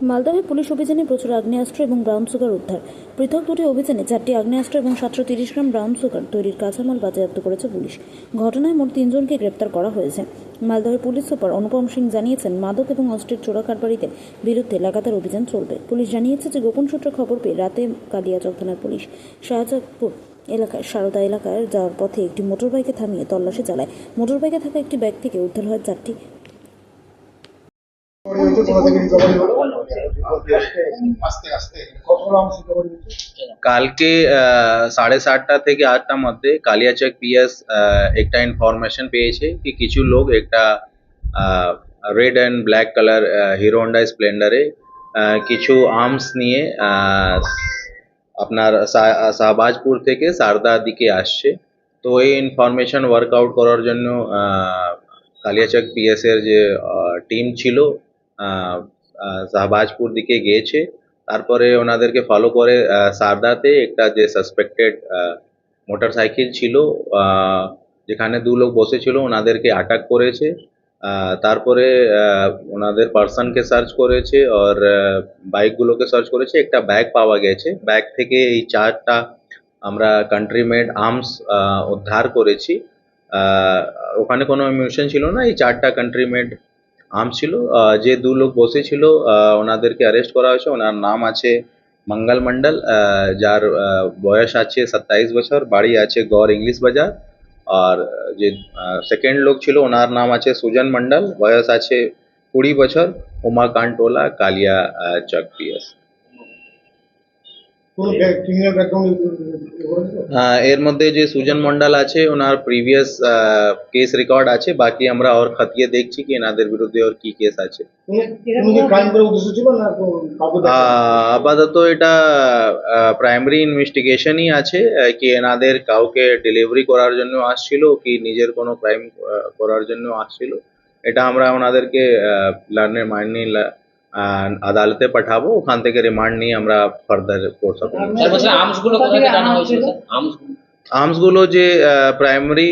মালদহে police অভিযানে প্রচুর আগ্নেয়াস্ত্র এবং ব্রাউন সুগার উদ্ধার। পৃথক দুটি অভিযানে 4টি আগ্নেয়াস্ত্র এবং 730 গ্রাম ব্রাউন সুগার তৈরির কাঁচামাল বাজেয়াপ্ত করেছে পুলিশ। ঘটনায় মোট 3 জনকে গ্রেপ্তার করা হয়েছে। মালদহের পুলিশ সুপার অনুপম সিং জানিয়েছেন, মাদক এবং অস্ত্রের চোরা কারবারিদের বিরুদ্ধে লাগাতার অভিযান চলবে। পুলিশ জানিয়েছে যে গোপন সূত্রে খবর পেয়ে রাতে কালিয়াচক থানার পুলিশ শাহজাদপুর এলাকায় সারদা এলাকায় যাওয়ার পথে একটি মোটরবাইকে থামিয়ে তল্লাশি চালায়। মোটরবাইকে থাকা একটি ব্যাগ থেকে উদ্ধার হয় 4টি। কালকে 7:30টা থেকে 8টার মধ্যে কালিয়াচক পিএস একটা ইনফরমেশন পেয়েছে কি কিছু লোক একটা red and black colour Hero Honda স্প্লেন্ডারে কিছু আর্মস নিয়ে আপনার শাহবাজপুর থেকে সারদার দিকে আসছে। তো এই ইনফরমেশন ওয়ার্কআউট করার জন্য কালিয়াচক পিএস এর যে টিম ছিল শাহবাজপুর দিকে গিয়েছে। তারপরে ওনাদেরকে ফলো করে সারদাতে একটা যে সাসপেক্টেড মোটরসাইকেল ছিল যেখানে 2 লোক বসেছিল ওনাদেরকে অ্যাটাক করেছে। তারপরে ওনাদের পার্সনকে সার্চ করেছে আর বাইকগুলোকে সার্চ করেছে। একটা ব্যাগ পাওয়া গেছে, ব্যাগ থেকে এই 4টা আমরা কান্ট্রি মেড আর্মস উদ্ধার করেছি। ওখানে কোনো মিউশন ছিল না, এই 4টা কান্ট্রি মেড আর্মস ছিল। যে 2 লোক বসেছিল ওনাদেরকে অ্যারেস্ট করা হয়েছে। ওনার নাম আছে মঙ্গল মন্ডল, যার বয়স আছে 27 বছর, বাড়ি আছে গড় ইংলিশ বাজার। আর যে সেকেন্ড লোক ছিল ওনার নাম আছে সুজন মন্ডল, বয়স আছে 20 বছর, উমাকান্টোলা কালিয়াচক পিএস। এর মধ্যে যে সুজন মন্ডল আছে ওনার প্রিভিয়াস কেস রেকর্ড আছে, বাকি আমরা আর খতিয়ে দেখছি কি এনাদের বিরুদ্ধে আর কি কেস আছে। আপাতত এটা প্রাইমারি ইনভেস্টিগেশনই আছে কি এনাদের কাউকে ডেলিভারি করার জন্য আসছিল কি নিজের কোনো ক্রাইম করার জন্য আসছিল। এটা আমরা ওনাদেরকে আদালতে পাঠাবো, ওখান থেকে রিমান্ড নিয়ে আমরা ফার্দার কোর্স অফ আর্মসগুলো যে প্রাইমারি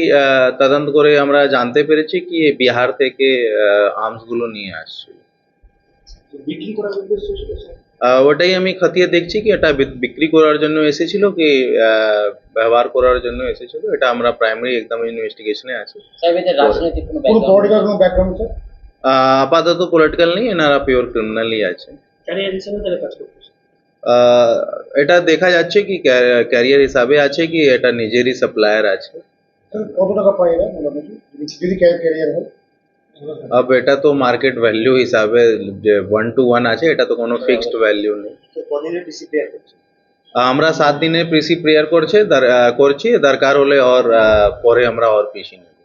তদন্ত করে আমরা জানতে পেরেছি কি বিহার থেকে আর্মসগুলো নিয়ে আসছে। ওটাই আমি খতিয়ে দেখছি কি এটা বিক্রি করার জন্য এসেছিল কি ব্যবহার করার জন্য এসেছিল। এটা আমরা প্রাইমারি একদম ইনভেস্টিগেশনে আছি। আপাতত পলিটিক্যাল নেই, এনারা পিওর ক্রিমিনালই আছে। এটা দেখা যাচ্ছে কি ক্যারিয়ার হিসাবে আছে কি এটা নিজেরই সাপ্লায়ার আছে। কত টাকা পায় এরা যদি ক্যারিয়ার হয়? अब এটা তো মার্কেট ভ্যালু হিসাবে যে 1 to 1 আছে, এটা তো কোনো ফিক্সড ভ্যালু নেই। আমরা 7 দিনের পিসি প্রেয়ার করছি, দরকার হলে আর পরে আমরা আর পিসি নেব।